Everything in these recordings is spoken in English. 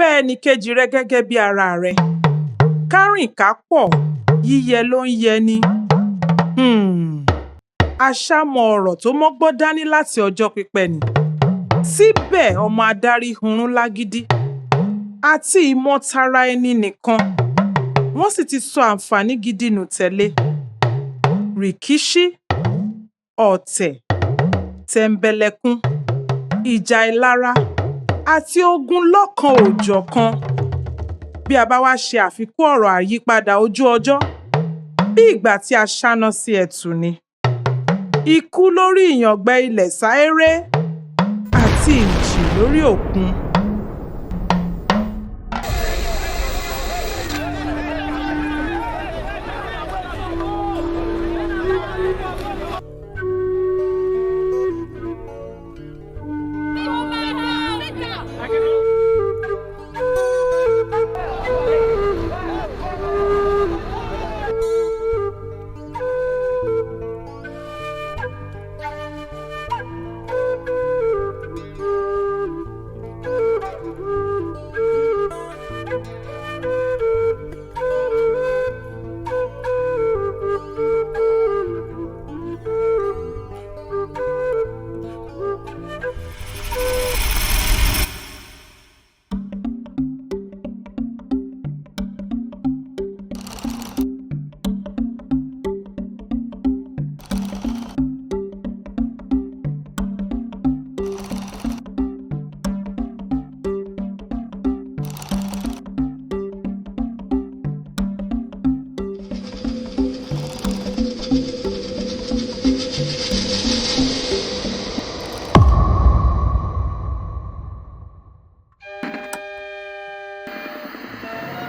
Fẹ́ ẹnì kejì rẹ gẹ́gẹ́ bí ara rẹ. Kárìn ká pọ̀, yíyẹ ló ń yẹni. Àṣàmọ̀ ọ̀rọ̀ tó mọ́gbọ́n dání láti ọjọ́ pípẹ́ ni. Síbẹ̀ ọmọ adarí hunrun lágídí àti ìmọ̀tara ẹni nìkan. Wọ́n sì ti sọ àǹfààní gidi nù tẹ̀lé. Rìkíṣí, ọ̀tẹ̀, tẹ̀m̀bẹ̀lẹ̀kun, ìjà ìlara àti ogun lọ́kan òjọ̀kan. Bí a bá wá ṣe àfikún ọ̀rọ̀ àyípadà ojú ọjọ́, bí ìgbà tí a ṣáná sí ẹ̀tù ni. Ikú lórí ìyàngbẹ ilẹ̀ sáéré àti ìjì lórí òkun.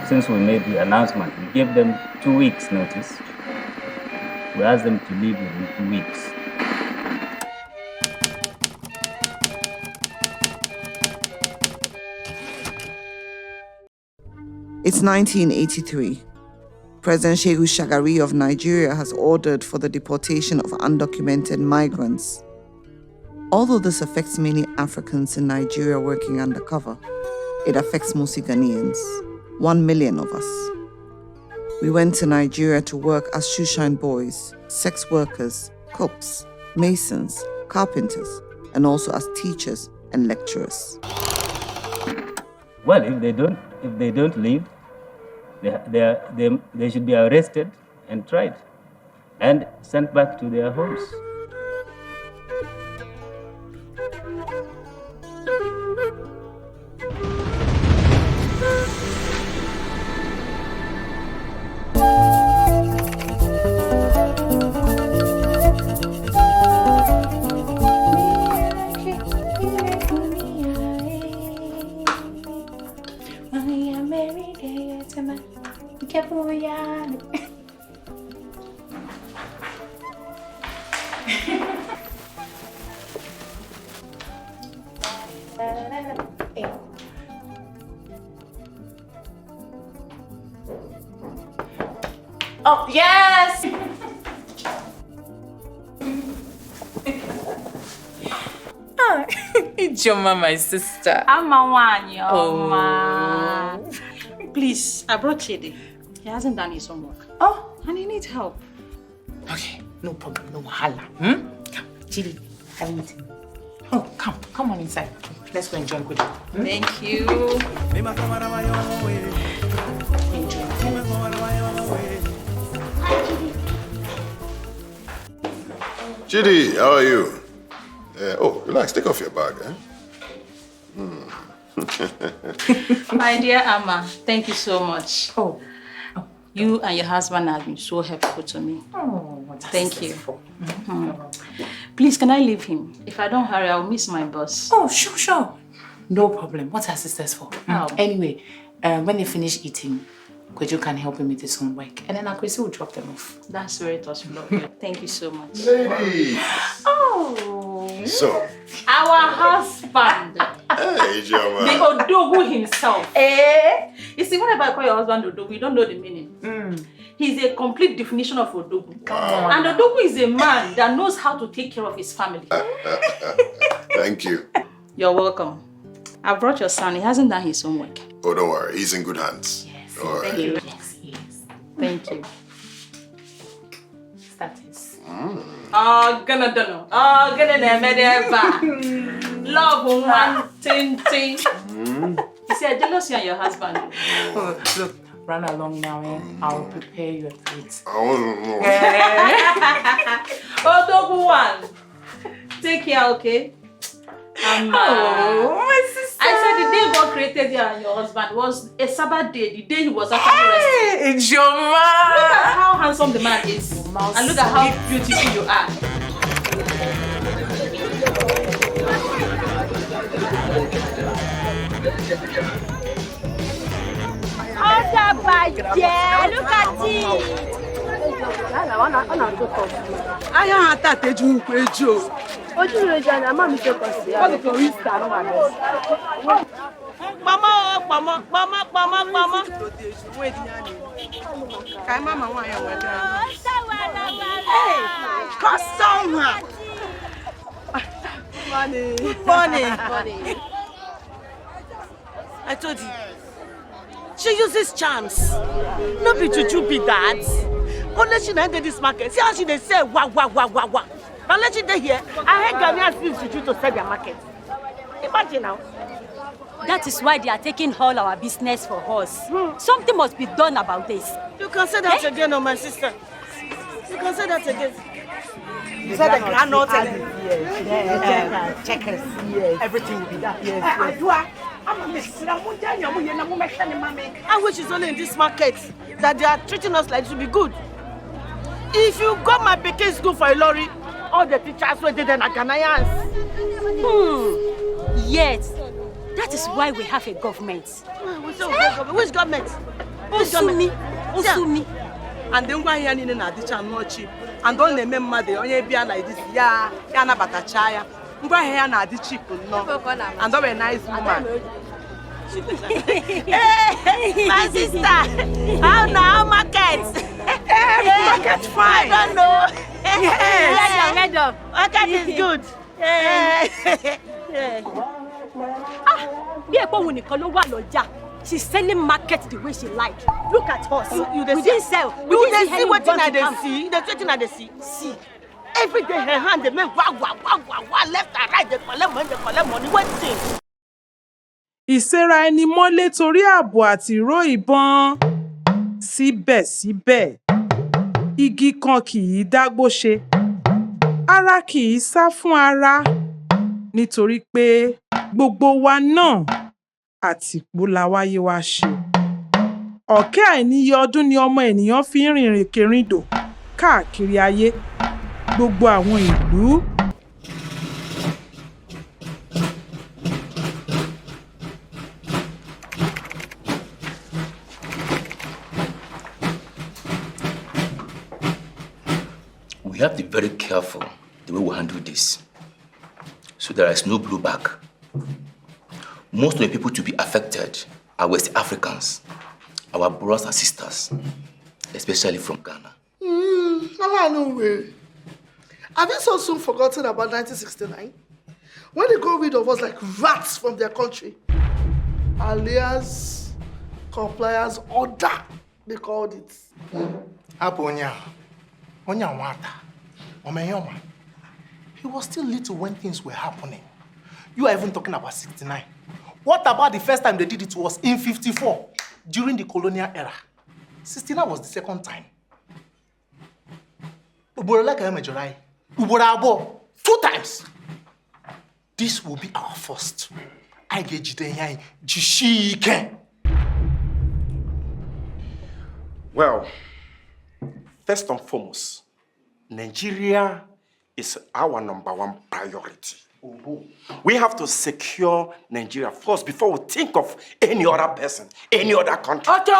Since we made the announcement, we gave them 2 weeks notice. We asked them to leave within 2 weeks. It's 1983. President Shehu Shagari of Nigeria has ordered for the deportation of undocumented migrants. Although this affects many Africans in Nigeria working undercover, it affects mostly Ghanaians, 1 million of us. We went to Nigeria to work as shoeshine boys, sex workers, cooks, masons, carpenters, and also as teachers and lecturers. Well, if they don't leave, they should be arrested and tried and sent back to their homes. Oh, yes! Ijoma, my sister. I'm a one, ma. Please, I brought Chidi. He hasn't done his homework. Oh, And he needs help. okay. No problem. No wahala. Come, Chidi, have a meeting. Oh, come on inside. Let's go enjoy good. Thank you. Enjoy. Chidi, how are you? Relax, take off your bag, eh? My dear Amma, thank you so much. Oh. You and your husband have been so helpful to me. Oh, Thank you. Please, can I leave him? If I don't hurry, I'll miss my bus. Oh, sure. No problem. What's our sisters for? Oh. Anyway, when they finish eating, Kweju can help him with his homework. And then Akwesi will drop them off. That's very thoughtful of you. Thank you so much. Ladies! Oh, So, our husband. hey, The Joma. Odogu himself. Eh? You see, whenever I call your husband Odogu, you don't know the meaning. He's a complete definition of Odogu. Come on. And Odogu is a man that knows how to take care of his family. Thank you. You're welcome. I brought your son. He hasn't done his homework. Oh, don't worry. He's in good hands. Yes. All right. Thank you. Yes. Thank you. Status. Oh, gonna don't know. Oh, gonna never. Love one ting. You see, I'm jealous you and your husband. Oh, look, run along now, eh? I'll prepare your treats. I want to know. Oh, double one. Take care, okay? My sister. I said the day God created you and your husband was a Sabbath day, the day he was actually resting. Hey, it's your man. Look at how handsome the man is. And look at how beautiful you are. Look at it. I have that they do Joe. What do you do? I'm so Mama. Hey, customer. Money. I told you. She uses charms. No be to be that. Only she enter this market. See how she they say wah. Now let you here. I heard Ghanaians use Juju to sell their market. Imagine now. That is why they are taking all our business for us. Something must be done about this. You can say that again, oh my sister. You can say that again. You said the granite and checkers. Yes. Everything will be done. Yes. I wish it's only in this market that they are treating us like to be good. If you got my Peking school for a lorry, all the teachers were there are Ghanaians. Yes. That is why we have a government. Which government? Usumi. And then why you need to not cheap. And don't let me mad only be like this. Yeah, na batachaya. Why here na di cheap no. And don't be nice woman. Hey, my sister. How now market? Market fine. I don't know. Yes. Market is good. She's selling market the way she like. Look at us. You we didn't sell. We You didn't see what I see. There's what I see. See. Every day her hand they make wah left and right they collect money. What thing? Ìṣera ẹni mọ́lé torí ààbò àti ìró ìbọn. Síbẹ̀síbẹ̀, igi kan kì í dágbó ṣe. Ara kì í sá fún ara. Nítorí pé gbogbo wa náà àtìpó la wáyé wá ṣe. Ọ̀kẹ́ àìníye ọdún ni ọmọ ènìyàn fi ń rìnrìn kèrindò káàkiri ayé. Gbogbo àwọn ìlú. We have to be very careful the way we handle this, so there is no blowback. Most of the people to be affected are West Africans, our brothers and sisters, especially from Ghana. No way. Have you so soon forgotten about 1969? When they got rid of us like rats from their country? Alias, compliance order, they called it. He was still little when things were happening. You are even talking about 69. What about the first time they did it was in 54, during the colonial era? 69 was the second time. Two times. This will be our first. Well, first and foremost, Nigeria is our #1 priority. We have to secure Nigeria first before we think of any other person, any other country. Otto!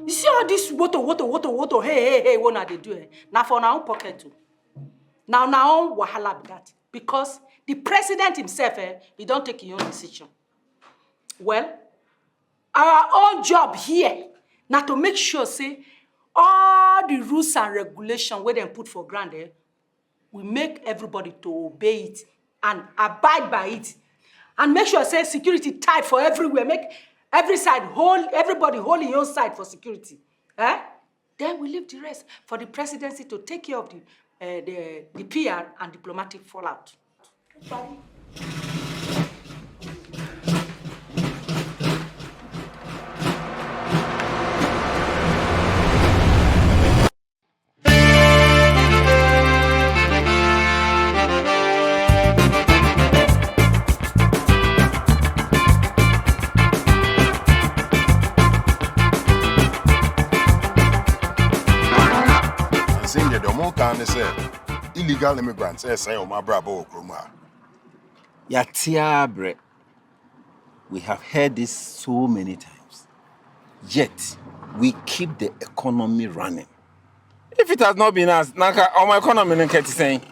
You see all this woto, hey, what are they doing? Now for our own pocket too. Now wahala be that. Because the president himself, he don't take his own decision. Well, our own job here, now to make sure, say, all the rules and regulations where they put for granted, we make everybody to obey it and abide by it. And make sure say security tight for everywhere. Make every side everybody hold your own side for security. Then we leave the rest for the presidency to take care of the PR and diplomatic fallout. Omo Ghana said illegal immigrants say Omo Brabo Okroma. Yatiabre. We have heard this so many times. Yet we keep the economy running. If it has not been us, Naka, our economy saying,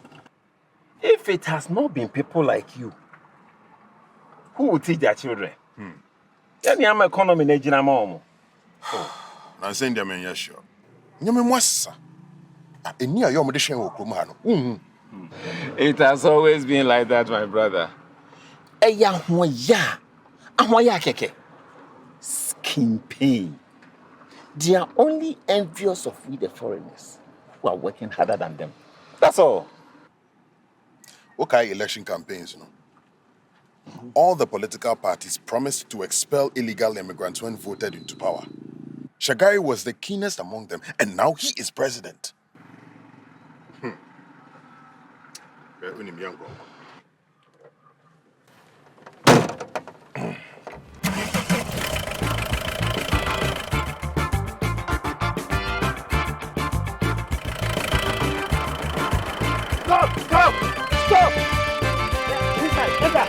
if it has not been people like you, who will teach their children? Then our economy nejina I'm saying them yes sure. Nyame mwasa. Eni ayo mo de hwen Okroma no. It has always been like that, my brother. Eya hoya. Ahoya keke. Skin pain. They are only envious of we the foreigners who are working harder than them. That's all. Okay, election campaigns, all the political parties promised to expel illegal immigrants when voted into power. Shagari was the keenest among them, and now he is president. Stop! Enter!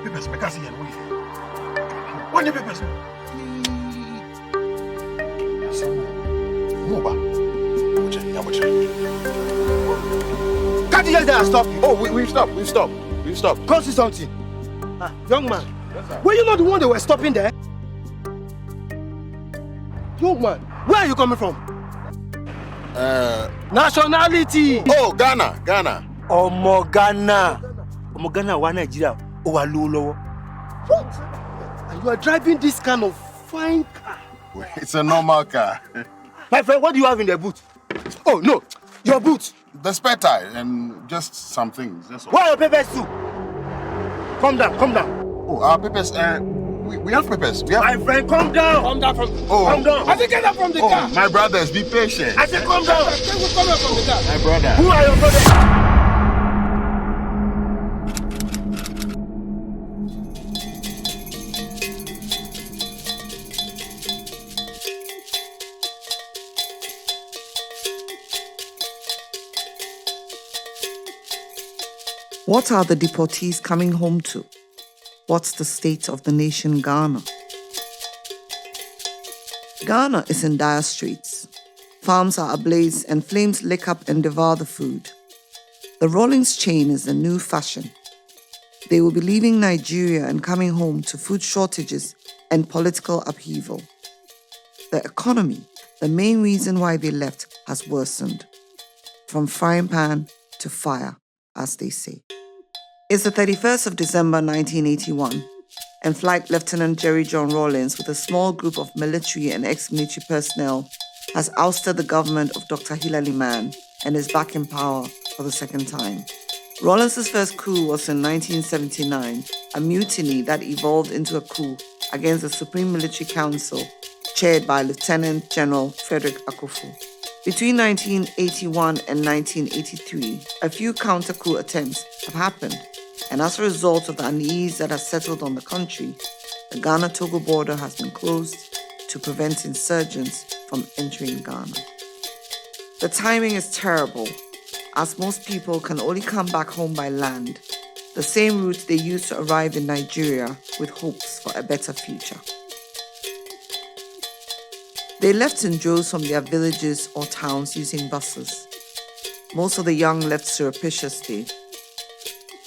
Papers, because he What the papers? Can't you just there stop? Oh, we've stopped. Come see something. Young man, were you not the one they were stopping there? Young man, where are you coming from? Nationality. Oh, Ghana. Omo Ghana, one Nigeria. What? And you are driving this kind of fine car? It's a normal car. My friend, what do you have in the boot? Oh, no, your boot. The spare tire and just some things. That's all. Where are your papers too? Calm down. Oh, our papers, we have papers. My friend, calm down. Calm down. I said get up from the car. My brothers, be patient. I said calm down. Come up from the car. My brother. Who are your brothers? What are the deportees coming home to? What's the state of the nation Ghana? Ghana is in dire straits. Farms are ablaze and flames lick up and devour the food. The Rawlings chain is the new fashion. They will be leaving Nigeria and coming home to food shortages and political upheaval. The economy, the main reason why they left, has worsened. From frying pan to fire, as they say. It's the 31st of December 1981, and Flight Lieutenant Jerry John Rawlings, with a small group of military and ex-military personnel, has ousted the government of Dr. Hilary Mann and is back in power for the second time. Rawlings' first coup was in 1979, a mutiny that evolved into a coup against the Supreme Military Council, chaired by Lieutenant General Frederick Akufu. Between 1981 and 1983, a few counter-coup attempts have happened, and as a result of the unease that has settled on the country, the Ghana-Togo border has been closed to prevent insurgents from entering Ghana. The timing is terrible, as most people can only come back home by land, the same route they used to arrive in Nigeria with hopes for a better future. They left in droves from their villages or towns using buses. Most of the young left surreptitiously.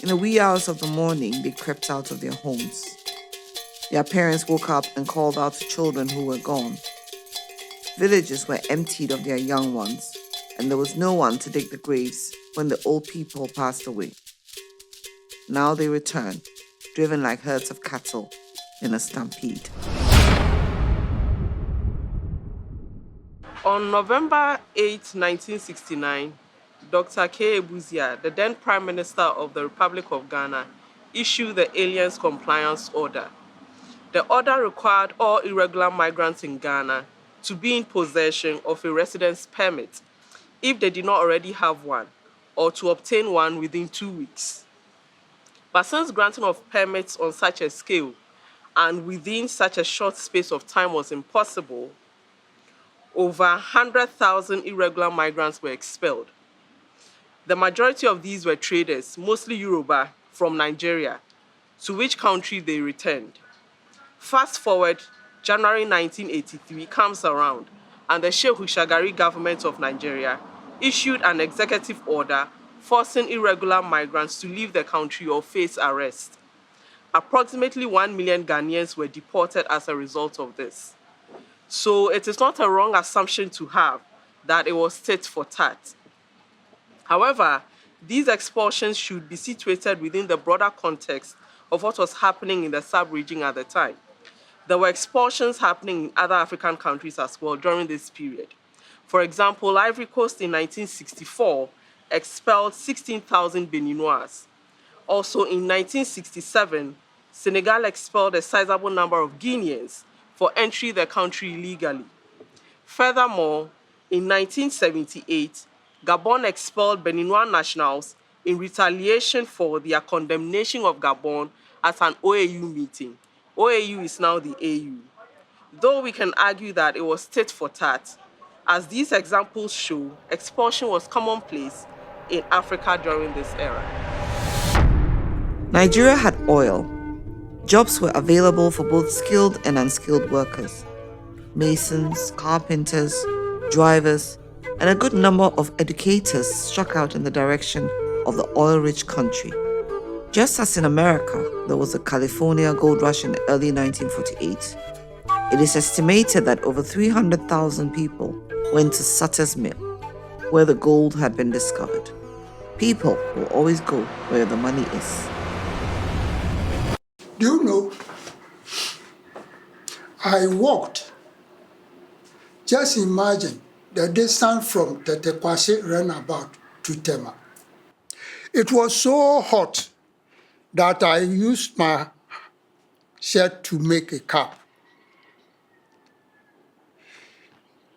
In the wee hours of the morning, they crept out of their homes. Their parents woke up and called out to children who were gone. Villages were emptied of their young ones, and there was no one to dig the graves when the old people passed away. Now they return, driven like herds of cattle in a stampede. On November 8, 1969, Dr. K. Ebuzia, the then Prime Minister of the Republic of Ghana, issued the Aliens Compliance Order. The order required all irregular migrants in Ghana to be in possession of a residence permit if they did not already have one, or to obtain one within 2 weeks. But since granting of permits on such a scale and within such a short space of time was impossible, over 100,000 irregular migrants were expelled. The majority of these were traders, mostly Yoruba, from Nigeria, to which country they returned. Fast forward, January 1983 comes around, and the Shehu Shagari government of Nigeria issued an executive order forcing irregular migrants to leave the country or face arrest. Approximately 1 million Ghanaians were deported as a result of this. So it is not a wrong assumption to have that it was tit for tat. However, these expulsions should be situated within the broader context of what was happening in the sub-region at the time. There were expulsions happening in other African countries as well during this period. For example, Ivory Coast in 1964 expelled 16,000 Beninois. Also in 1967, Senegal expelled a sizable number of Ghanaians for entering the country illegally. Furthermore, in 1978, Gabon expelled Beninois nationals in retaliation for their condemnation of Gabon at an OAU meeting. OAU is now the AU. Though we can argue that it was tit for tat, as these examples show, expulsion was commonplace in Africa during this era. Nigeria had oil. Jobs were available for both skilled and unskilled workers. Masons, carpenters, drivers, and a good number of educators struck out in the direction of the oil-rich country. Just as in America, there was a California gold rush in the early 1948. It is estimated that over 300,000 people went to Sutter's Mill, where the gold had been discovered. People will always go where the money is. Do you know, I walked. Just imagine the distance from Tetekwase runabout to Tema. It was so hot that I used my shirt to make a cap.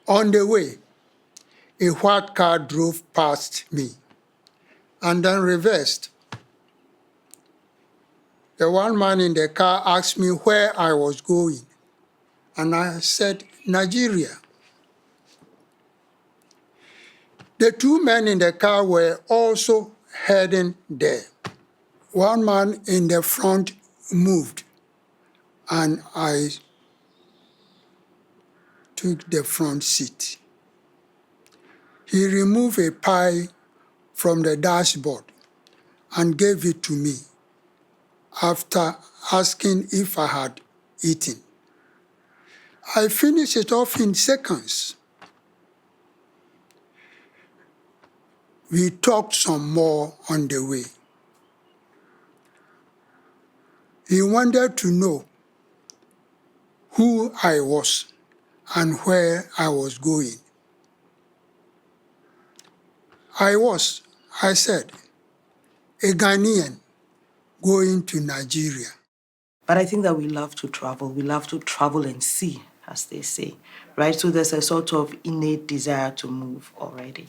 On the way, a white car drove past me and then reversed. The one man in the car asked me where I was going, and I said, Nigeria. The two men in the car were also heading there. One man in the front moved, and I took the front seat. He removed a pie from the dashboard and gave it to me after asking if I had eaten. I finished it off in seconds. We talked some more on the way. He wanted to know who I was and where I was going. I said, a Ghanaian going to Nigeria. But I think that we love to travel. We love to travel and see, as they say, right? So there's a sort of innate desire to move already.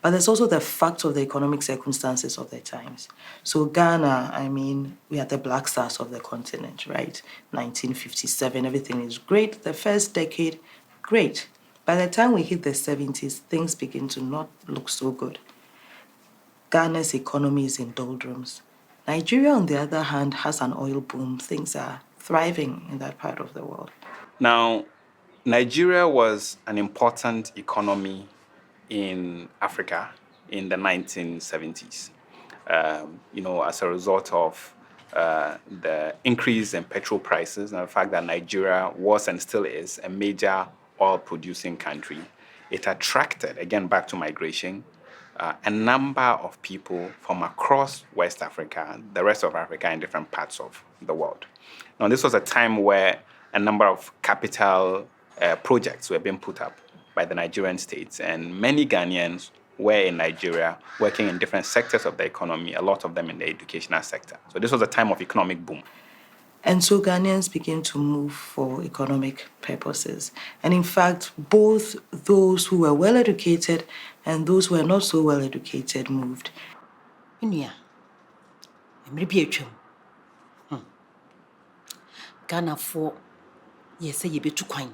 But there's also the fact of the economic circumstances of the times. So Ghana, I mean, we are the black stars of the continent, right? 1957, everything is great. The first decade, great. By the time we hit the 70s, things begin to not look so good. Ghana's economy is in doldrums. Nigeria, on the other hand, has an oil boom. Things are thriving in that part of the world. Now, Nigeria was an important economy in Africa in the 1970s, as a result of the increase in petrol prices and the fact that Nigeria was and still is a major oil-producing country, it attracted, again back to migration, a number of people from across West Africa, the rest of Africa, and different parts of the world. Now, this was a time where a number of capital projects were being put up by the Nigerian states, and many Ghanaians were in Nigeria working in different sectors of the economy, a lot of them in the educational sector. So this was a time of economic boom. And so Ghanaians began to move for economic purposes. And in fact, both those who were well-educated and those who were not so well-educated moved. Ghana for yes, you be too kind.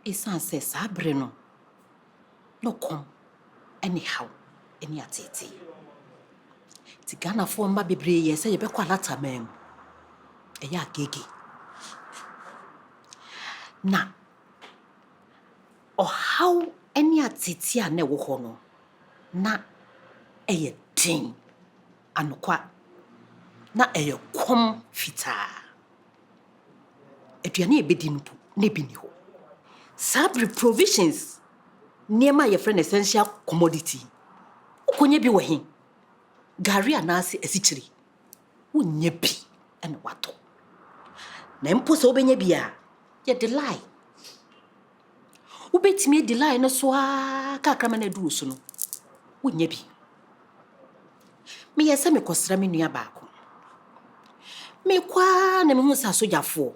It's say sabreno. No come anyhow, any atete. Ti Ghana for mba bebre yes, you be kwalata mem. Eya gege. Na or how any atete a ne wo ho no na eye tin anokwa na eye kom fita aduane ebedi no na ebi ni ho sabre provisions niema ye friend essential commodity ukonye bi wahin gari anase asichiri unye bi ene wato na mpo so obenya bi a ye delay ubetimi delay no so a kakrama na duru so no unye bi me yesa me kosra me nua baako me kwa na me hu sa sojafo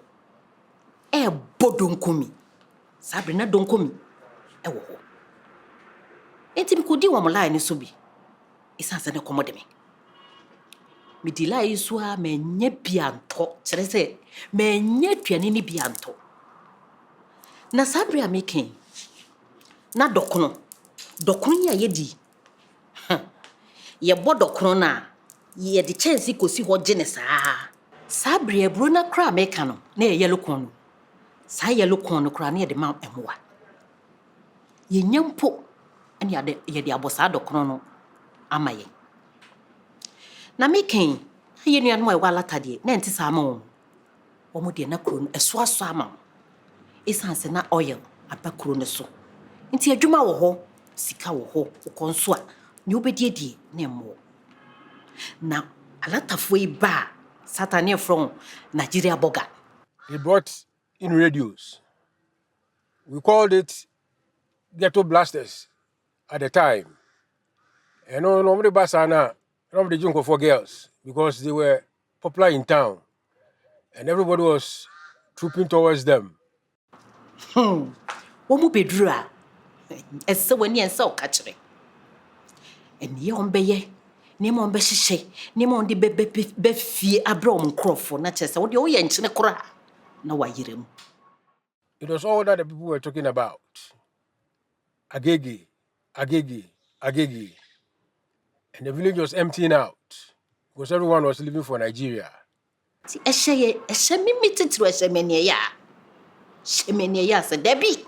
e bodonkomi sabre na donkomi e wo ho enti me kodi wo mo line so bi isanse ne komode me delay so a me nya bi anto kire se me nya tuane ni bi anto na sabre a me ken na dokono ya yedi ye bodokono na ye de chance kosi ho gene saa sabre ebro na kra me ka no na ye yellow corn sa yellow corn kra na ye de ma emoa ye nyampo ani ade ye de abosa dokono no amaye na me ken ye nua no e wala tade na enti sa ma wo mo de na kro no eso aso ama isanse na oil abakro ne so enti adwuma wo ho sika wo ho ukonso a ni obediedie na emo na alatafo iba satania from Nigeria boga. He brought in radios. We called it ghetto blasters at the time. And nobody basana, nobody junko for girls because they were popular in town. And everybody was trooping towards them. Womu bedrua. Ese wani ense okachire. Eni on beye. Ni mo be hihye. Ni mo de be fie abra om krofo na chese wo de wo ye nchine kora na wayirem. It was all that the people were talking about. Agege, agege, agege. And the village was emptying out because everyone was leaving for Nigeria. Ti ehye mimi titru ehye menia. Shemenia ya se debi.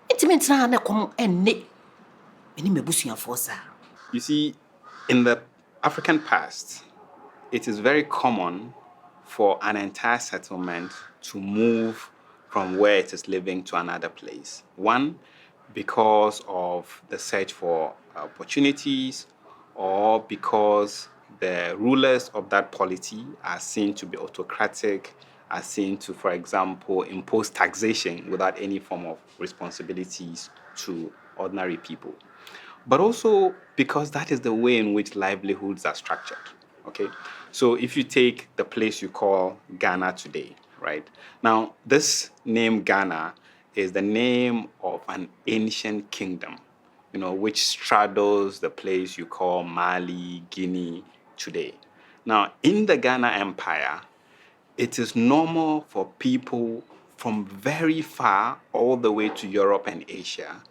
Intimentra na kom enne. Meni mebusu forsa. You see, in the African past, it is very common for an entire settlement to move from where it is living to another place. One, because of the search for opportunities, or because the rulers of that polity are seen to be autocratic, are seen to, for example, impose taxation without any form of responsibilities to ordinary people. But also because that is the way in which livelihoods are structured, okay? So if you take the place you call Ghana today, right? Now, this name Ghana is the name of an ancient kingdom, which straddles the place you call Mali, Guinea today. Now, in the Ghana Empire, it is normal for people from very far all the way to Europe and Asia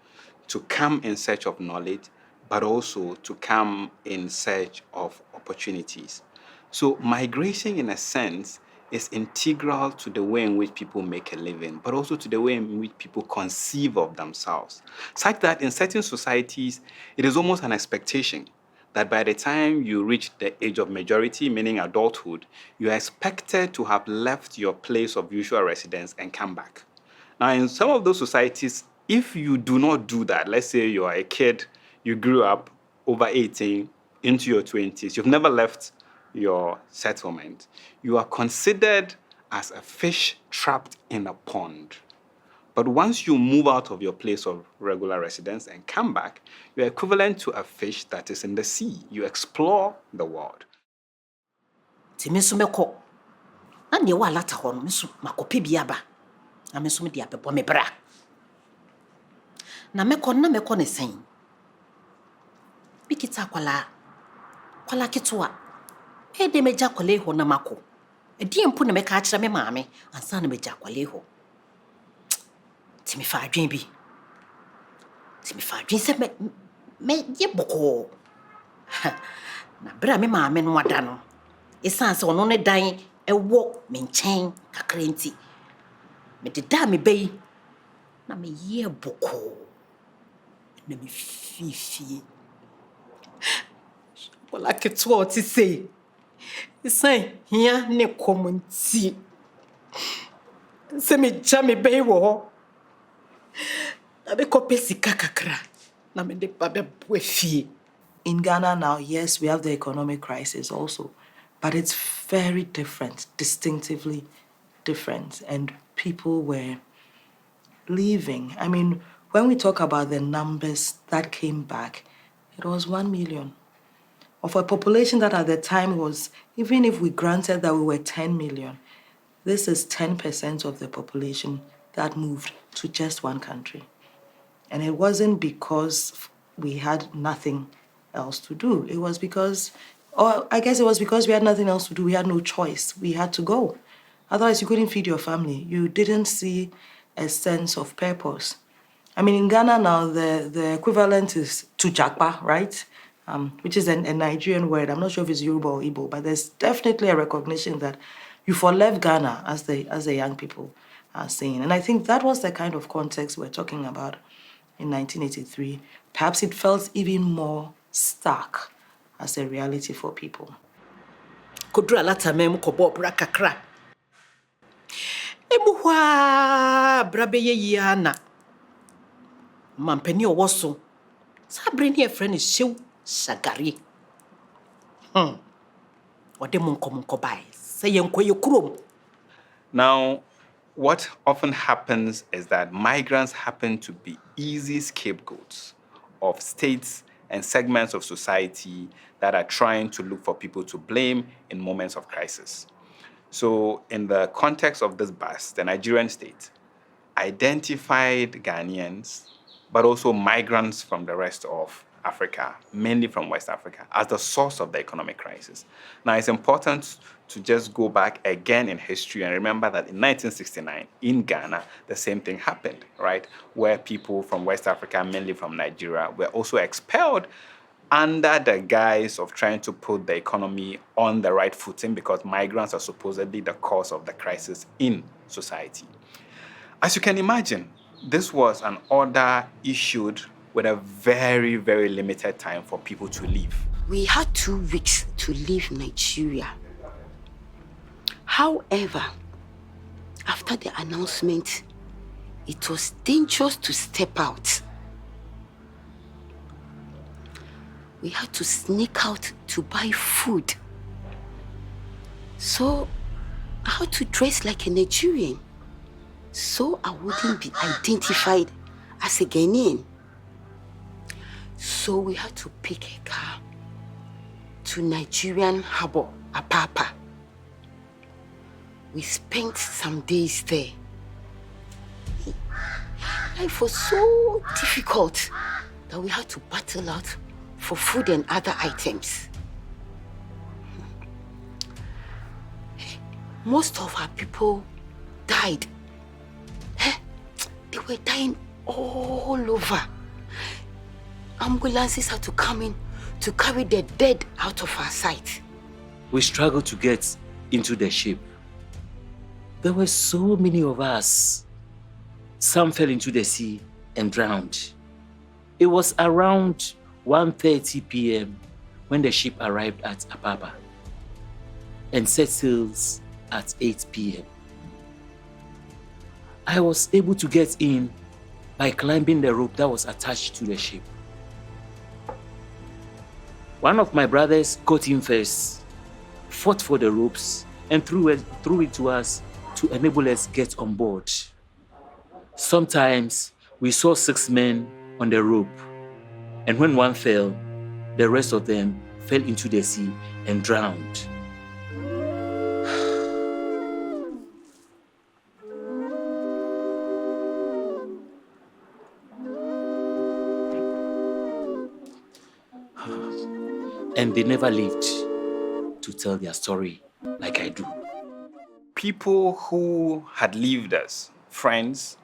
to come in search of knowledge, but also to come in search of opportunities. So migration, in a sense, is integral to the way in which people make a living, but also to the way in which people conceive of themselves. Such that in certain societies, it is almost an expectation that by the time you reach the age of majority, meaning adulthood, you are expected to have left your place of usual residence and come back. Now, in some of those societies, if you do not do that, let's say you are a kid, you grew up over 18 into your 20s, you've never left your settlement, you are considered as a fish trapped in a pond. But once you move out of your place of regular residence and come back, you're equivalent to a fish that is in the sea. You explore the world. Timisumeko. Na ne wa lata ho no misu makope biaba. Na misu de abebo me bra. Na meko ne sen. Bikita kwala kitwa. E de meja kwale ho na mako. E di mpu na meka akira me maame ansa na meja kwale ho. Timi fa adwen bi. Timi fa adwen se me ye boko. Na bra me maame no wada no. Esan se ono ne dan ewo me nchen kakra nti. Me de da me bei na me ye boko. Na me fifi. Wala ketwa ti say. Esan hia ne komunti. Se me ja me bei wo. In Ghana now, yes, we have the economic crisis also, but it's very different, distinctively different, and people were leaving. I mean, when we talk about the numbers that came back, it was 1 million. Of a population that at the time was, even if we granted that we were 10 million, this is 10% of the population that moved to just one country. And it wasn't because we had nothing else to do. It was because, or I guess it was because we had nothing else to do. We had no choice. We had to go. Otherwise, you couldn't feed your family. You didn't see a sense of purpose. I mean, in Ghana now, the equivalent is tujakpa, right? Which is a Nigerian word. I'm not sure if it's Yoruba or Igbo, but there's definitely a recognition that you for left Ghana, as the young people are saying. And I think that was the kind of context we're talking about in 1983. Perhaps it felt even more stark as a reality for people. Kodura lata mem ko bo bra kakra. Emuhwa brabe ye yana. Mampeni owoso. Sabre ni e friend is Shew Shagari. Ode munko bai. Say yenko ye kurom. Now, what often happens is that migrants happen to be easy scapegoats of states and segments of society that are trying to look for people to blame in moments of crisis. So in the context of this bus, the Nigerian state identified Ghanaians, but also migrants from the rest of Africa, mainly from West Africa, as the source of the economic crisis. Now, it's important to just go back again in history and remember that in 1969, in Ghana, the same thing happened, right? Where people from West Africa, mainly from Nigeria, were also expelled under the guise of trying to put the economy on the right footing because migrants are supposedly the cause of the crisis in society. As you can imagine, this was an order issued with a very, very limited time for people to leave. We had 2 weeks to leave Nigeria. However, after the announcement, it was dangerous to step out. We had to sneak out to buy food. So I had to dress like a Nigerian so I wouldn't be identified as a Ghanaian. So we had to pick a car to Nigerian harbor, Apapa. We spent some days there. Life was so difficult that we had to battle out for food and other items. Most of our people died. They were dying all over. Ambulances had to come in to carry the dead out of our sight. We struggled to get into the ship. There were so many of us. Some fell into the sea and drowned. It was around 1:30 p.m. when the ship arrived at Apapa and set sails at 8 p.m. I was able to get in by climbing the rope that was attached to the ship. One of my brothers got in first, fought for the ropes, and threw it to us to enable us get on board. Sometimes we saw 6 men on the rope, and when one fell, the rest of them fell into the sea and drowned. And they never lived to tell their story like I do. People who had lived as friends,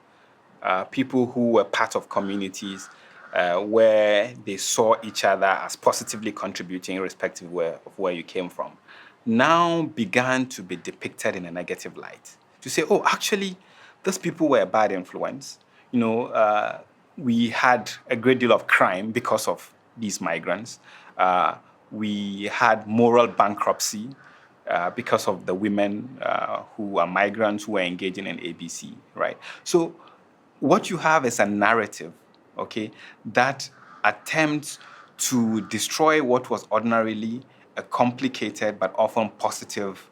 people who were part of communities where they saw each other as positively contributing irrespective of where you came from, now began to be depicted in a negative light. To say, oh, actually, those people were a bad influence. We had a great deal of crime because of these migrants. We had moral bankruptcy because of the women who are migrants who are engaging in ABC, right? So what you have is a narrative, okay, that attempts to destroy what was ordinarily a complicated but often positive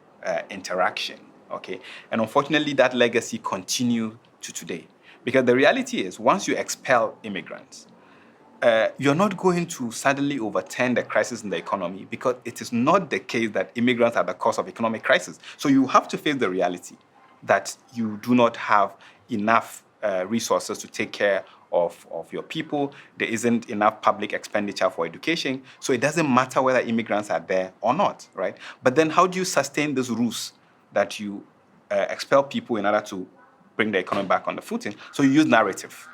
interaction, okay? And unfortunately, that legacy continues to today. Because the reality is, once you expel immigrants, you're not going to suddenly overturn the crisis in the economy, because it is not the case that immigrants are the cause of economic crisis. So you have to face the reality that you do not have enough resources to take care of your people. There isn't enough public expenditure for education. So it doesn't matter whether immigrants are there or not, right? But then how do you sustain this ruse that you expel people in order to bring the economy back on the footing? So you use narrative.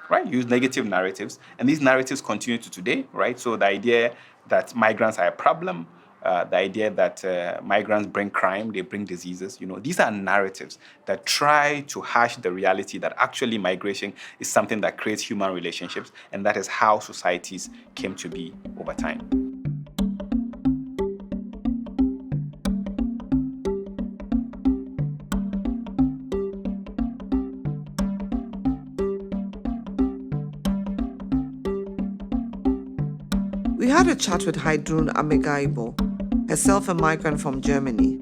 Right, use negative narratives, and these narratives continue to today, right? So the idea that migrants are a problem, the idea that migrants bring crime, they bring diseases, these are narratives that try to hash the reality that actually migration is something that creates human relationships, and that is how societies came to be over time. We had a chat with Heidrun Amegaibo, herself a migrant from Germany.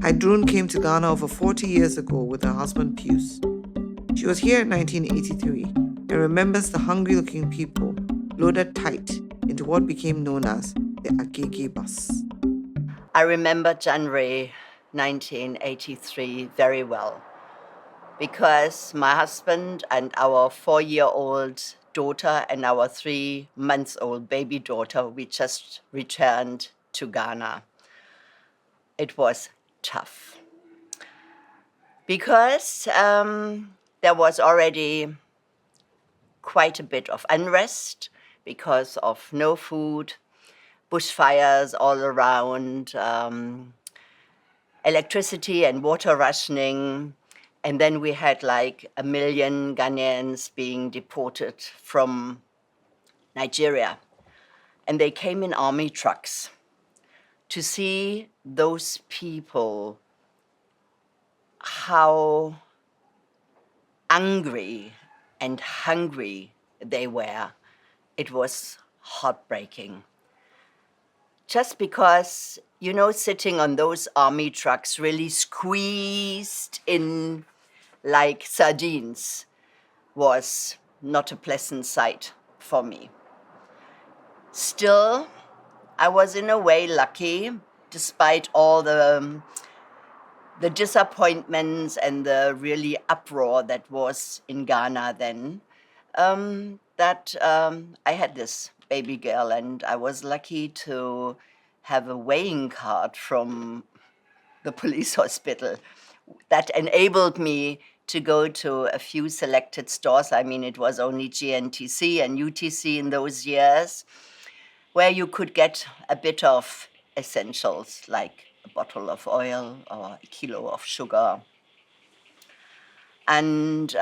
Heidrun came to Ghana over 40 years ago with her husband Pius. She was here in 1983 and remembers the hungry-looking people loaded tight into what became known as the Agege bus. I remember January 1983 very well, because my husband and our 4-year-old daughter and our 3-month-old baby daughter, we just returned to Ghana. It was tough because there was already quite a bit of unrest because of no food, bushfires all around, electricity and water rationing. And then we had like 1 million Ghanaians being deported from Nigeria. And they came in army trucks. To see those people, how angry and hungry they were, it was heartbreaking. Just because, sitting on those army trucks really squeezed in like sardines was not a pleasant sight for me. Still, I was in a way lucky, despite all the disappointments and the really uproar that was in Ghana then, that I had this baby girl, and I was lucky to have a weighing card from the police hospital that enabled me to go to a few selected stores. I mean, it was only GNTC and UTC in those years, where you could get a bit of essentials, like a bottle of oil or a kilo of sugar. And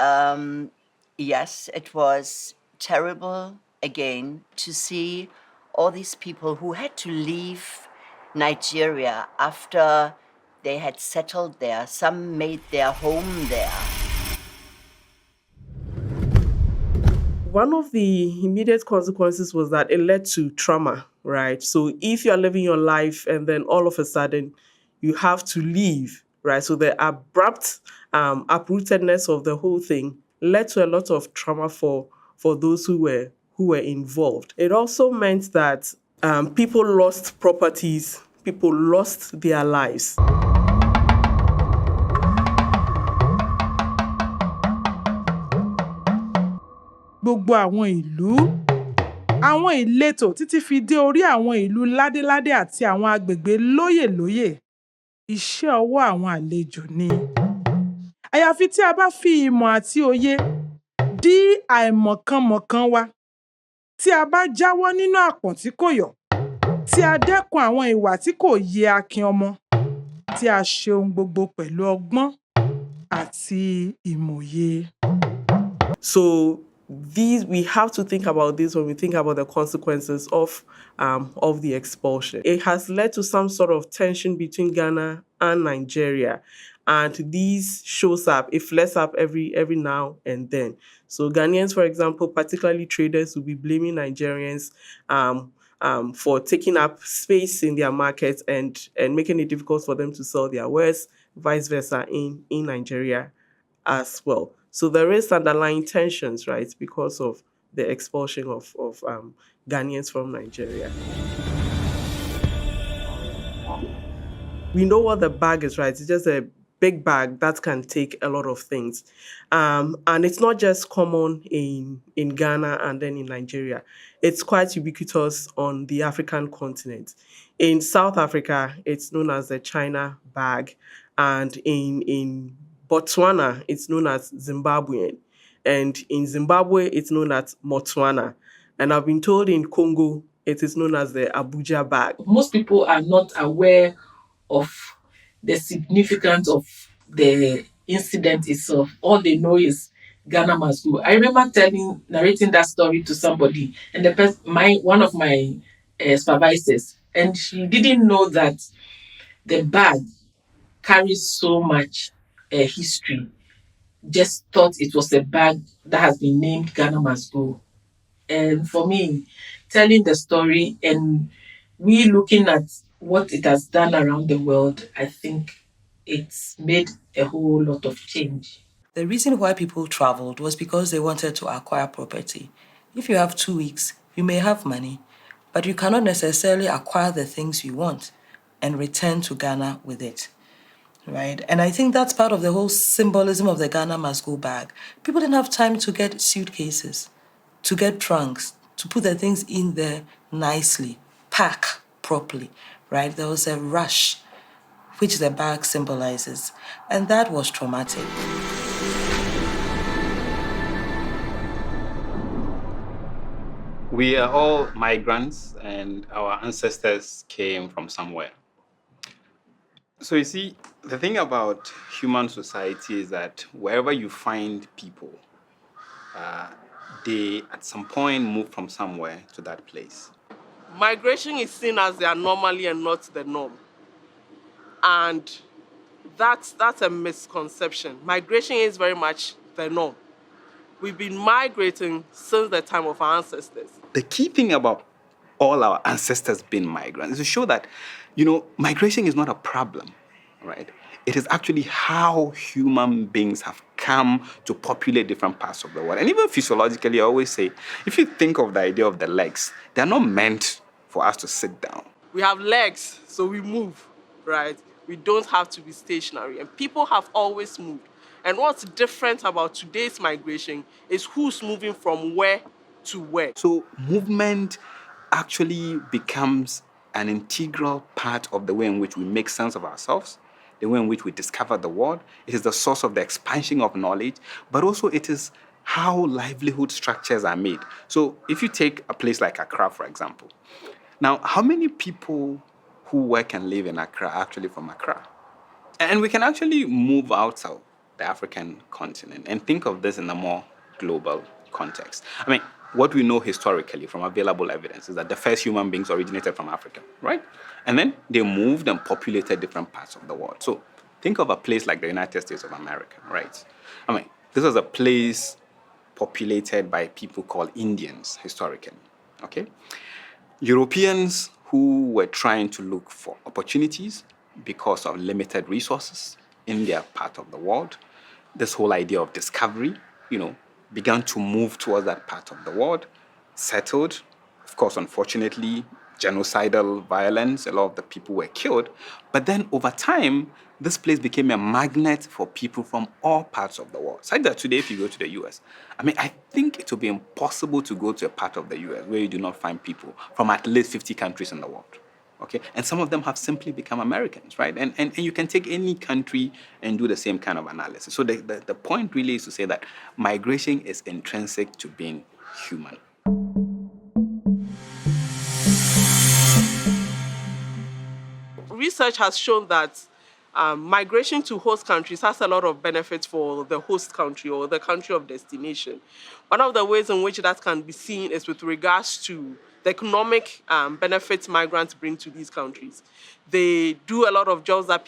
yes, it was terrible, again, to see all these people who had to leave Nigeria after they had settled there. Some made their home there. One of the immediate consequences was that it led to trauma, right? So if you're living your life and then all of a sudden you have to leave, right? So the abrupt uprootedness of the whole thing led to a lot of trauma for those who were involved. It also meant that people lost properties, people lost their lives. Gbogbo àwọn ìlú, àwọn ìletò títí fi dé orí àwọn ìlú ládéládé àti àwọn agbègbè lóyèlóyè, iṣẹ́ ọwọ́ àwọn àlejò ni. Àyàfi tí a bá fi ìmọ̀ àti òye dí àìmọ̀kànmọ̀kàn wa, tí a bá jáwọ́ nínú àpọ̀n tí kò yọ̀, tí a dẹ́kun àwọn ìwà tí kò yẹ akin ọmọ, tí a ṣe ohun gbogbo pẹ̀lú ọgbọ́n àti ìmọ̀ye. So we have to think about this when we think about the consequences of the expulsion. It has led to some sort of tension between Ghana and Nigeria, and these shows up, it flares up every now and then. So Ghanaians, for example, particularly traders, will be blaming Nigerians for taking up space in their markets and making it difficult for them to sell their wares, vice versa in Nigeria as well. So there is underlying tensions, right, because of the expulsion of Ghanaians from Nigeria. We know what the bag is, right? It's just a big bag that can take a lot of things. And it's not just common in Ghana and then in Nigeria. It's quite ubiquitous on the African continent. In South Africa, it's known as the China bag. And in Botswana, it's known as Zimbabwean. And in Zimbabwe, it's known as Motswana. And I've been told in Congo, it is known as the Abuja bag. Most people are not aware of the significance of the incident itself. All they know is Ghana must go. I remember narrating that story to somebody, and one of my supervisors, and she didn't know that the bag carries so much history. Just thought it was a bag that has been named Ghana must go. And for me, telling the story and we looking at what it has done around the world, I think it's made a whole lot of change. The reason why people traveled was because they wanted to acquire property. If you have 2 weeks, you may have money, but you cannot necessarily acquire the things you want and return to Ghana with it, right? And I think that's part of the whole symbolism of the Ghana must go bag. People didn't have time to get suitcases, to get trunks, to put the things in there nicely, pack properly, right? There was a rush, which the bag symbolizes, and that was traumatic. We are all migrants, and our ancestors came from somewhere. So you see, the thing about human society is that wherever you find people, they at some point move from somewhere to that place. Migration is seen as the anomaly and not the norm. And that's a misconception. Migration is very much the norm. We've been migrating since the time of our ancestors. The key thing about all our ancestors being migrants is to show that, migration is not a problem, right? It is actually how human beings have come to populate different parts of the world. And even physiologically, I always say, if you think of the idea of the legs, they're not meant for us to sit down. We have legs, so we move, right? We don't have to be stationary. And people have always moved. And what's different about today's migration is who's moving from where to where. So movement actually becomes an integral part of the way in which we make sense of ourselves, the way in which we discover the world. It is the source of the expansion of knowledge, but also it is how livelihood structures are made. So if you take a place like Accra, for example, now how many people who work and live in Accra are actually from Accra? And we can actually move outside the African continent and think of this in a more global context. I mean, what we know historically from available evidence is that the first human beings originated from Africa, right? And then they moved and populated different parts of the world. So think of a place like the United States of America, right? I mean, this was a place populated by people called Indians historically, okay? Europeans who were trying to look for opportunities because of limited resources in their part of the world, this whole idea of discovery, began to move towards that part of the world, settled. Of course, unfortunately, genocidal violence, a lot of the people were killed. But then over time, this place became a magnet for people from all parts of the world. Such that today, if you go to the US, I think it will be impossible to go to a part of the US where you do not find people from at least 50 countries in the world. Okay, and some of them have simply become Americans, right? And you can take any country and do the same kind of analysis. So the point really is to say that migration is intrinsic to being human. Research has shown that migration to host countries has a lot of benefits for the host country or the country of destination. One of the ways in which that can be seen is with regards to the economic benefits migrants bring to these countries. They do a lot of jobs that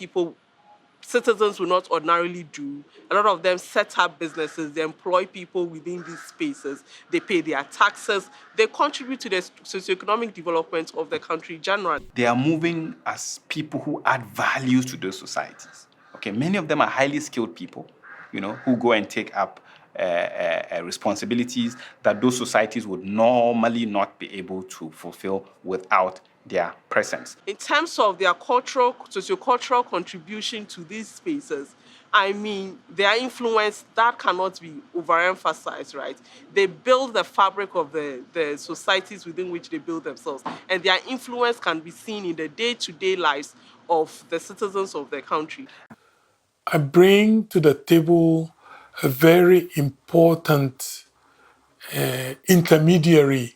citizens will not ordinarily do. A lot of them set up businesses, they employ people within these spaces, they pay their taxes, they contribute to the socioeconomic development of the country generally. They are moving as people who add values to those societies. Okay, many of them are highly skilled people, who go and take up responsibilities that those societies would normally not be able to fulfill without their presence. In terms of their sociocultural contribution to these spaces, their influence, that cannot be overemphasized, right? They build the fabric of the societies within which they build themselves, and their influence can be seen in the day-to-day lives of the citizens of the country. I bring to the table a very important intermediary,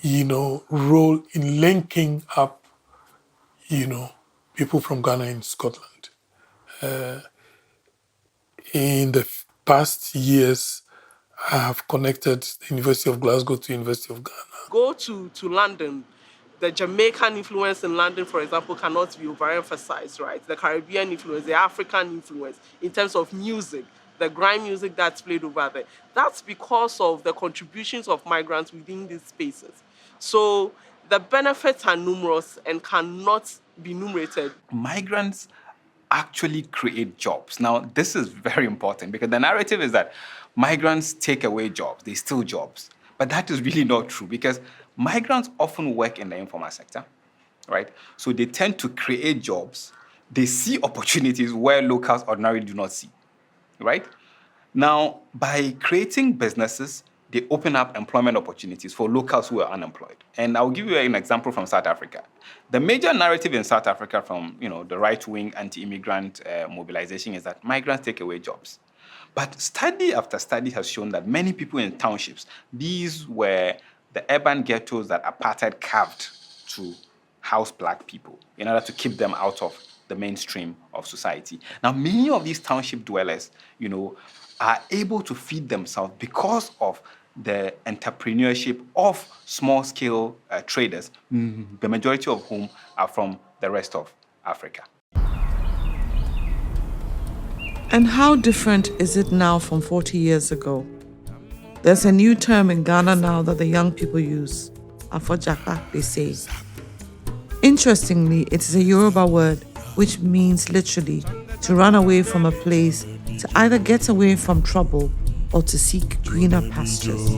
role in linking up, people from Ghana and Scotland. In the past years, I have connected the University of Glasgow to the University of Ghana. Go to London. The Jamaican influence in London, for example, cannot be overemphasized, right? The Caribbean influence, the African influence in terms of music, the grime music that's played over there. That's because of the contributions of migrants within these spaces. So the benefits are numerous and cannot be enumerated. Migrants actually create jobs. Now, this is very important because the narrative is that migrants take away jobs, they steal jobs. But that is really not true because migrants often work in the informal sector, right? So they tend to create jobs. They see opportunities where locals ordinarily do not see, right? Now, by creating businesses, they open up employment opportunities for locals who are unemployed. And I'll give you an example from South Africa. The major narrative in South Africa from the right-wing anti-immigrant mobilization is that migrants take away jobs. But study after study has shown that many people in townships, these were the urban ghettos that apartheid carved to house black people in order to keep them out of the mainstream of society. Now, many of these township dwellers, are able to feed themselves because of the entrepreneurship of small-scale traders, the majority of whom are from the rest of Africa. And how different is it now from 40 years ago? There's a new term in Ghana now that the young people use. Afojaka, they say. Interestingly, it is a Yoruba word which means literally to run away from a place, to either get away from trouble or to seek greener pastures.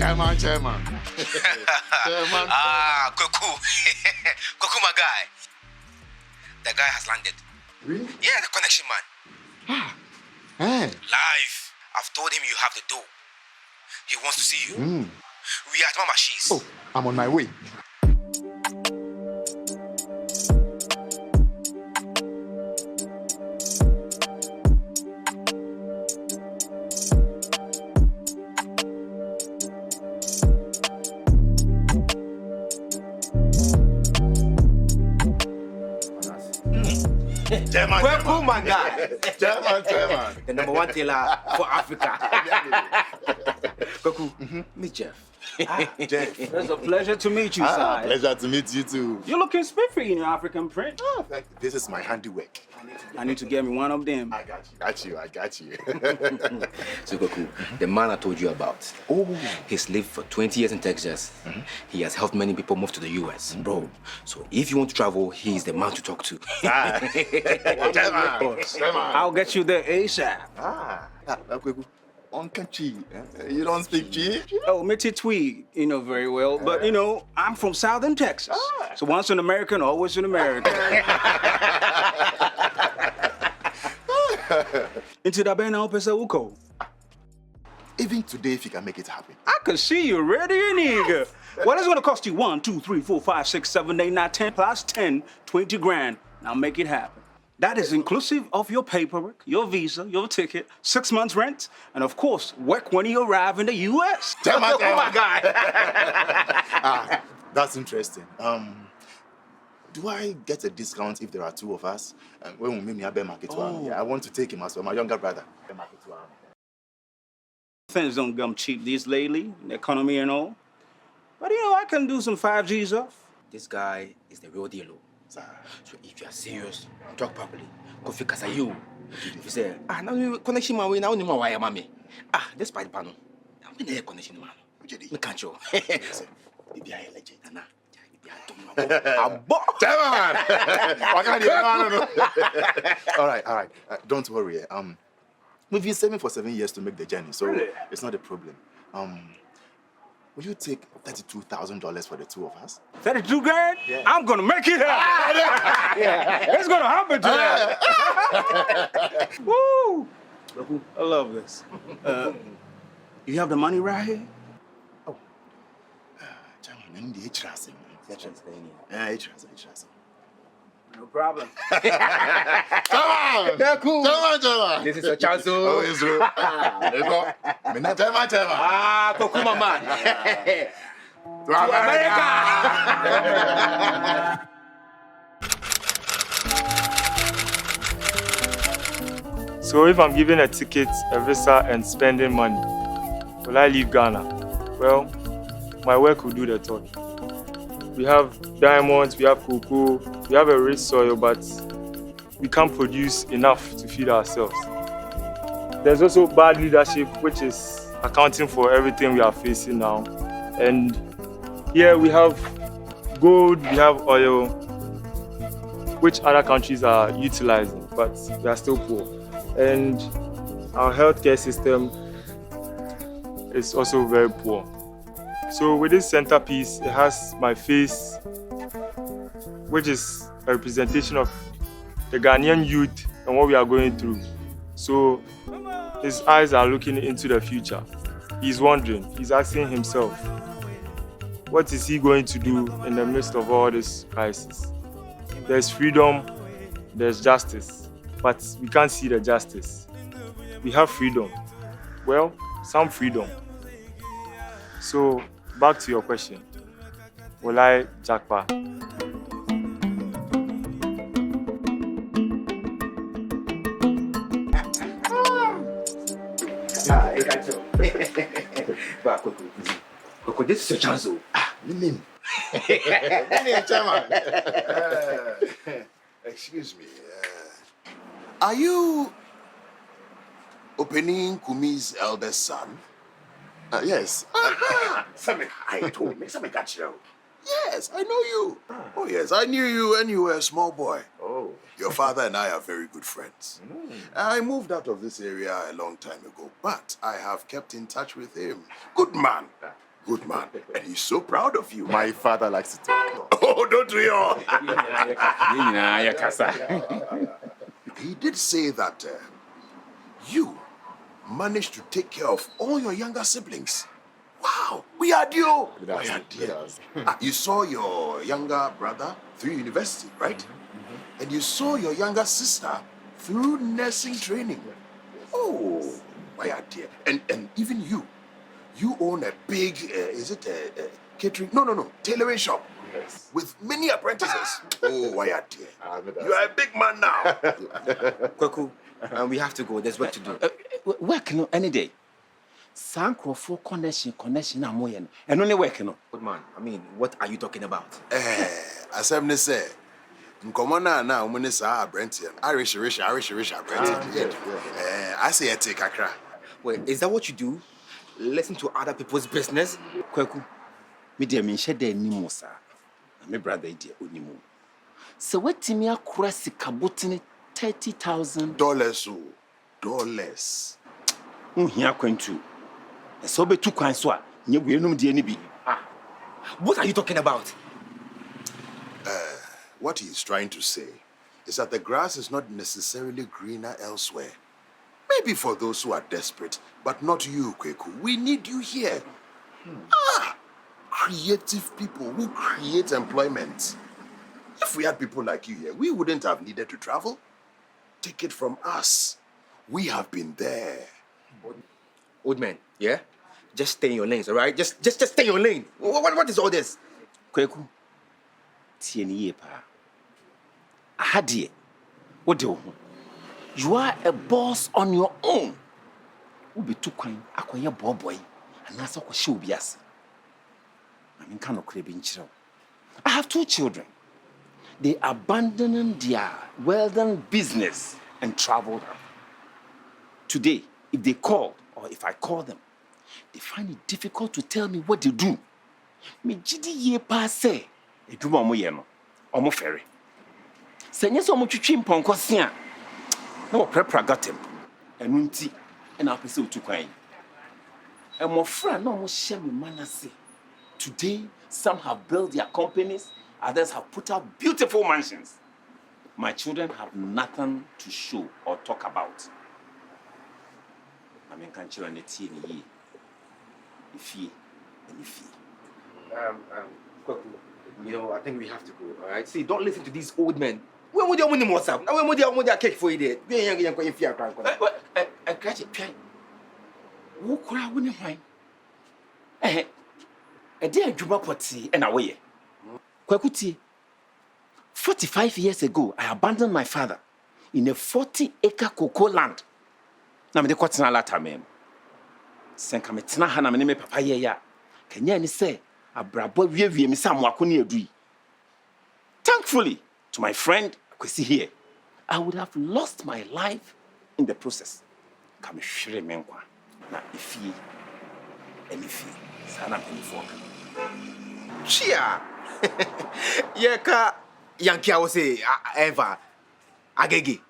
Chairman. Chairman. Ah, Koku. Koku, my guy. The guy has landed. Really? Yeah, the connection man. Live. I've told him you have the dough. He wants to see you. We are at Mama She's. Oh, I'm on my way. Chairman. Welcome, my guy. Chairman. The number one tailor for Africa. Koku, meet Jeff. Jeff. It's a pleasure to meet you, sir. Pleasure to meet you too. You're looking spiffy in your African print. Oh, this is my handiwork. I need to get me one of them. I got you. So Goku, the man I told you about. Oh. He's lived for 20 years in Texas. He has helped many people move to the US. Bro, so if you want to travel, he's the man to talk to. I'll get you there ASAP. Uncle Chi, you don't speak Chi? Oh, Mitty Tweed, you know very well. But, you know, I'm from Southern Texas. So once an American, always an American. Into the Bena Opesa Uko. Even today, if you can make it happen. I can see you ready and eager. Well, it's going to cost you 1, 2, 3, 4, 5, 6, 7, 8, 9, 10, plus 10, 20 grand. Now make it happen. That is inclusive of your paperwork, your visa, your ticket, 6 months rent, and of course, work when you arrive in the U.S. Tell my guy. That's interesting. Do I get a discount if there are two of us? When we meet me at Bear Market, I want to take him as well, my younger brother. Things don't come cheap these lately, the economy and all. But you know, I can do some 5Gs off. This guy is the real deal. So if you are serious, talk properly. Kofi Kasayu. If you say, now connection my way now, no more wire, mommy. This part panel. I'm in the connection man. We can't show. If you are a legend, Anna. All right. Don't worry. We've been saving for 7 years to make the journey, so it's not a problem. Will you take $32,000 for the two of us? 32 grand? Yeah. I'm gonna make it happen. It's gonna happen today. Woo! I love this. You have the money right here? No problem. Come on! Yeah, cool. Come on. This is a chance. Oh, it's true. Kokuma man. To America! So if I'm given a ticket, a visa, and spending money, will I leave Ghana? Well, my work will do the talking. We have diamonds, we have cocoa, we have a rich soil, but we can't produce enough to feed ourselves. There's also bad leadership, which is accounting for everything we are facing now. And here we have gold, we have oil, which other countries are utilizing, but we are still poor. And our healthcare system is also very poor. So with this centerpiece, it has my face, which is a representation of the Ghanaian youth and what we are going through. So his eyes are looking into the future. He's wondering, he's asking himself, what is he going to do in the midst of all this crisis? There's freedom, there's justice, but we can't see the justice. We have freedom. Well, some freedom. So, back to your question. Will I jackpot? Coco, this is your chance. Chairman. Excuse me. Are you opening Kumi's eldest son? Yes. I told me, something got you. Yes, I know you. Oh, yes, I knew you when you were a small boy. Oh. Your father and I are very good friends. I moved out of this area a long time ago, but I have kept in touch with him. Good man. good man. And he's so proud of you. My father likes to talk. Oh, don't we all? Kasa. He did say that you managed to take care of all your younger siblings. Wow, we are you. You saw your younger brother through university, right? And you saw your younger sister through nursing training. Oh, why are dear? And even you own a big, is it a catering? No, tailoring shop. Yes. With many apprentices. Oh, why are dear? You are a big man now. Kwaku, we have to go. There's work to do. Work no any day. Sanko for connection I'm working. And only work no. Good man. I mean, what are you talking about? As I'm say, Nkomona na umune sa Brentian. Irish Brentian. I say I take Accra. Wait, is that what you do? Listen to other people's business? Kwaku, me dear me share the anymore, sir. My brother dear Onimu. So what Timia Cressy Kabutini $30,000? Dollars. Here going to. So be too kind, so you will know the NB. What are you talking about? What he's trying to say is that the grass is not necessarily greener elsewhere. Maybe for those who are desperate, but not you, Kweku. We need you here. Creative people who create employment. If we had people like you here, we wouldn't have needed to travel. Take it from us. We have been there. Old man, yeah? Just stay in your lanes, all right? Just stay in your lane. What is all this? Kweku, tieni pa. Ahadie, what do you are a boss on your own. Who be too kind, akoye boy, and that's what she will be as. I mean, kind of craving child. I have 2 children. They abandoning their well-done business and traveled out. Today, if they call or if I call them, they find it difficult to tell me what they do. Me jidi ye passe. Eduma mo ye no. Omo ferry. Senye so mo twitwi mponko se a. Na wo prepra gatem. Enu nti na apese otu kwan. Emo fra na omo hye me manase. Today, some have built their companies, others have put up beautiful mansions. My children have nothing to show or talk about. I mean, can't you run a tea in a year? If you. You know, I think we have to go, all right? See, don't listen to these old men. When would you want what's up? When would you cake for you? We ain't going to fear. I catch it. Who could I win a a dear Juba Potty and away. Kwakuti, 45 years ago, I abandoned my father in a 40-acre cocoa land. Now, I'm the Quatina Lata, man. Senkametina Hana, my name is Papa Yaya. Can you say, a brabo review me some wakuni agree? Thankfully, to my friend, Kwesi here, I would have lost my life in the process. Come sure menkwa. Na ifi, sana penifo. Chia! Yeka, Yankee, I will say, ever. Agegi.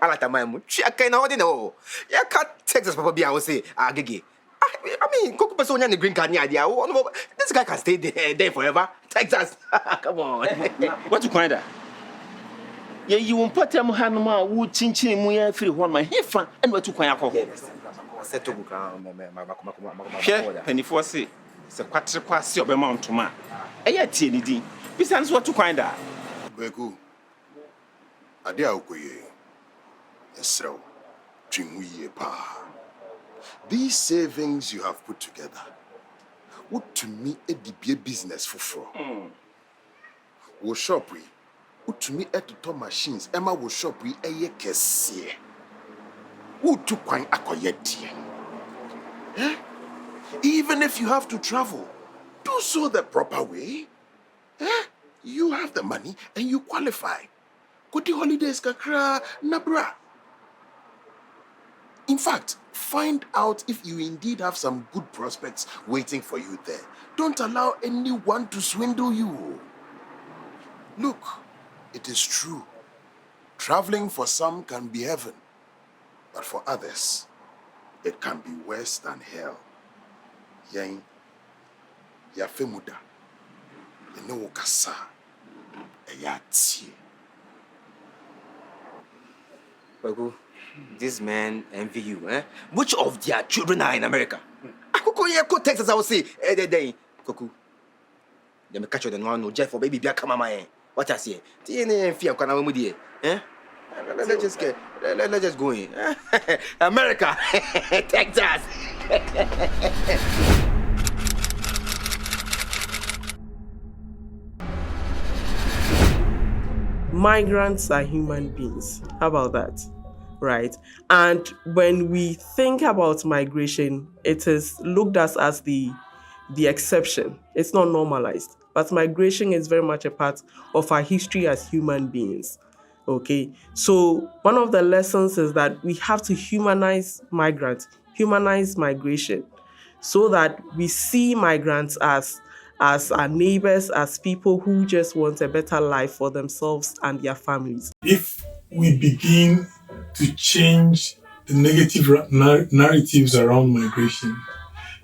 Alata maimu. Chia kaina odi no. Yeka, Texas Papa B, I will say, agegi. I mean, Coco Person and the green card idea. This guy can stay there forever. Texas. Come on. What you find that? Yeah, you won't put them hanuma, wood chinchin, muya, free one, my hifan, and what you find alcohol. Set to book, penny for say. It's a quattrepasi of a mount to man. A TND. Besides, what to find out? Beku. Adia Okoye. So, Chingwe pa. These savings you have put together, what to me a DBA business for fraud. Wo shop we, what to me a to machines, Emma will shop we a ye kesi. Who to quine akoyeti? Eh? Even if you have to travel, do so the proper way. Eh? You have the money and you qualify. Go to holidays kakra nabra. In fact, find out if you indeed have some good prospects waiting for you there. Don't allow anyone to swindle you. Look, it is true. Traveling for some can be heaven, but for others, it can be worse than hell. Yen ya femuda. Ene wo kasa. Eya tie. Bagu, this man envy you, eh? Which of their children are in America? Akuko ye ko Texas, I will say, Koku. They me catch you the no Jeff for baby bia come mama eh. What I say? TNA fear kana we mudi eh? Let's just go in. America, Texas. Migrants are human beings. How about that? Right? And when we think about migration, it is looked at as the exception. It's not normalized. But migration is very much a part of our history as human beings. Okay? So one of the lessons is that we have to humanize migrants, humanize migration, so that we see migrants as our neighbors, as people who just want a better life for themselves and their families. If we begin to change the negative narratives around migration,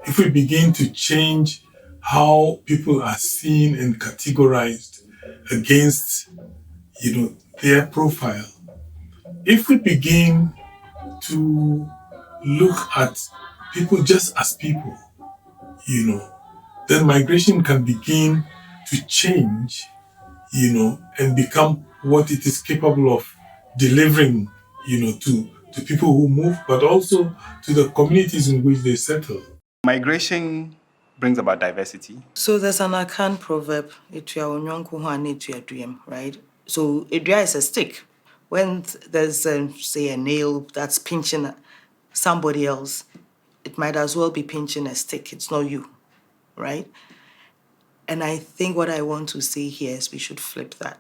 if we begin to change how people are seen and categorized against, their profile, if we begin to look at people just as people, then migration can begin to change, and become what it is capable of delivering, to people who move, but also to the communities in which they settle. Migration brings about diversity. So there's an Akan proverb, right? So Edria is a stick. When there's, say, a nail that's pinching somebody else, it might as well be pinching a stick. It's not you, right? And I think what I want to say here is we should flip that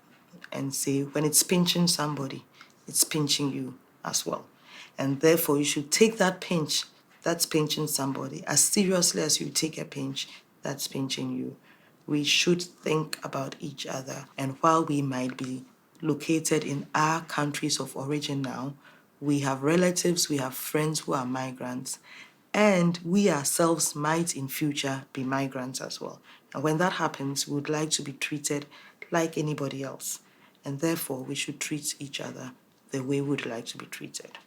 and say when it's pinching somebody, it's pinching you as well. And therefore, you should take that pinch that's pinching somebody as seriously as you take a pinch that's pinching you. We should think about each other. And while we might be located in our countries of origin now, we have relatives, we have friends who are migrants, and we ourselves might in future be migrants as well. And when that happens, we would like to be treated like anybody else. And therefore, we should treat each other the way we would like to be treated.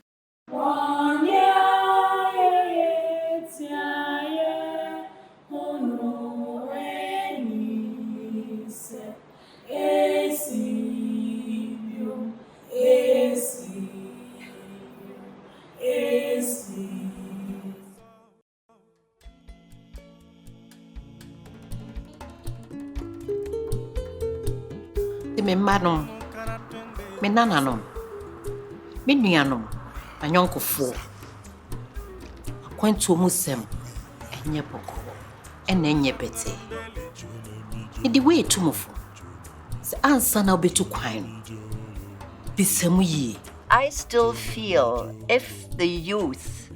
Me manom, me nananom, me nuanom, anyonkofoɔ. Akwantuo mu sɛm, ɛnyɛ bɔkɔɔ, ɛna ɛnyɛ bɛtɛ. Ɛdi wei tumufo. Sɛ ansa na obetu kwan no. Bisɛm yie. I still feel if the youth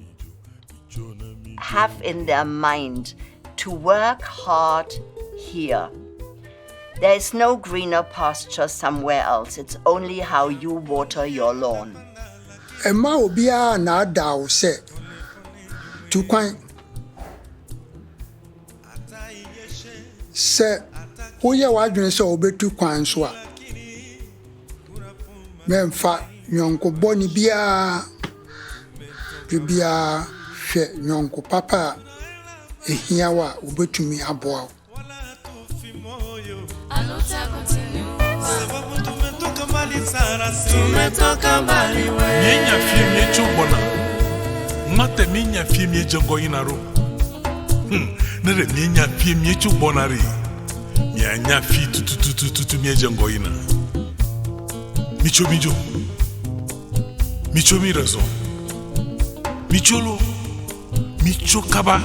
have in their mind to work hard here, there is no greener pasture somewhere else. It's only how you water your lawn. Emma obia na daw se tu kwan se woyɛ wadwene sɛ obetu kwan so a memfa nyonko bɔne bia bibia hwɛ nyonko papa ehia wa obetumi aboa. Mienya fie miecho bona. Mate mienya fie miecho goinaro. Nere mienya fie miecho bonari. Mienya fie tutu miecho goina. Micho. Micho mi raison. Micholo. Micho kaba.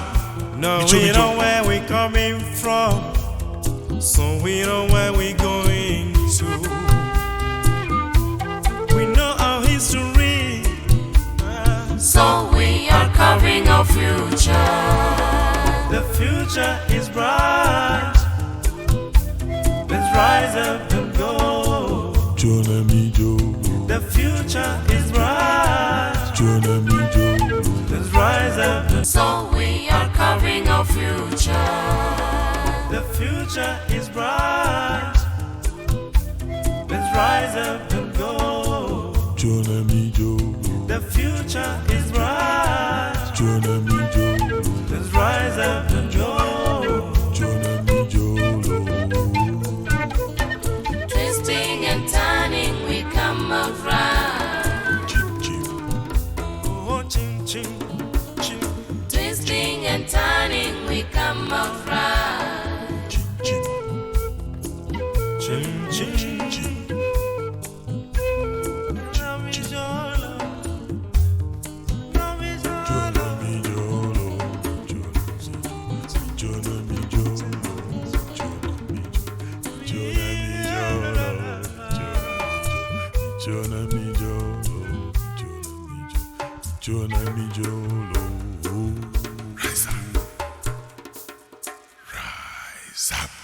No, we know where we coming from. So we know where we going to. We know our history. So we are carving our future. The future is bright. Let's rise up and go. The future is bright. Let's rise up and So we are carving our future. future is bright. Let's rise up and go. The future is bright. Let's rise up and go. Twisting and turning, we come out right. Oh, ching, ching, ching. Twisting and turning, we come out right. Ching, ching, ching. Love is your love. Love is your Rise up.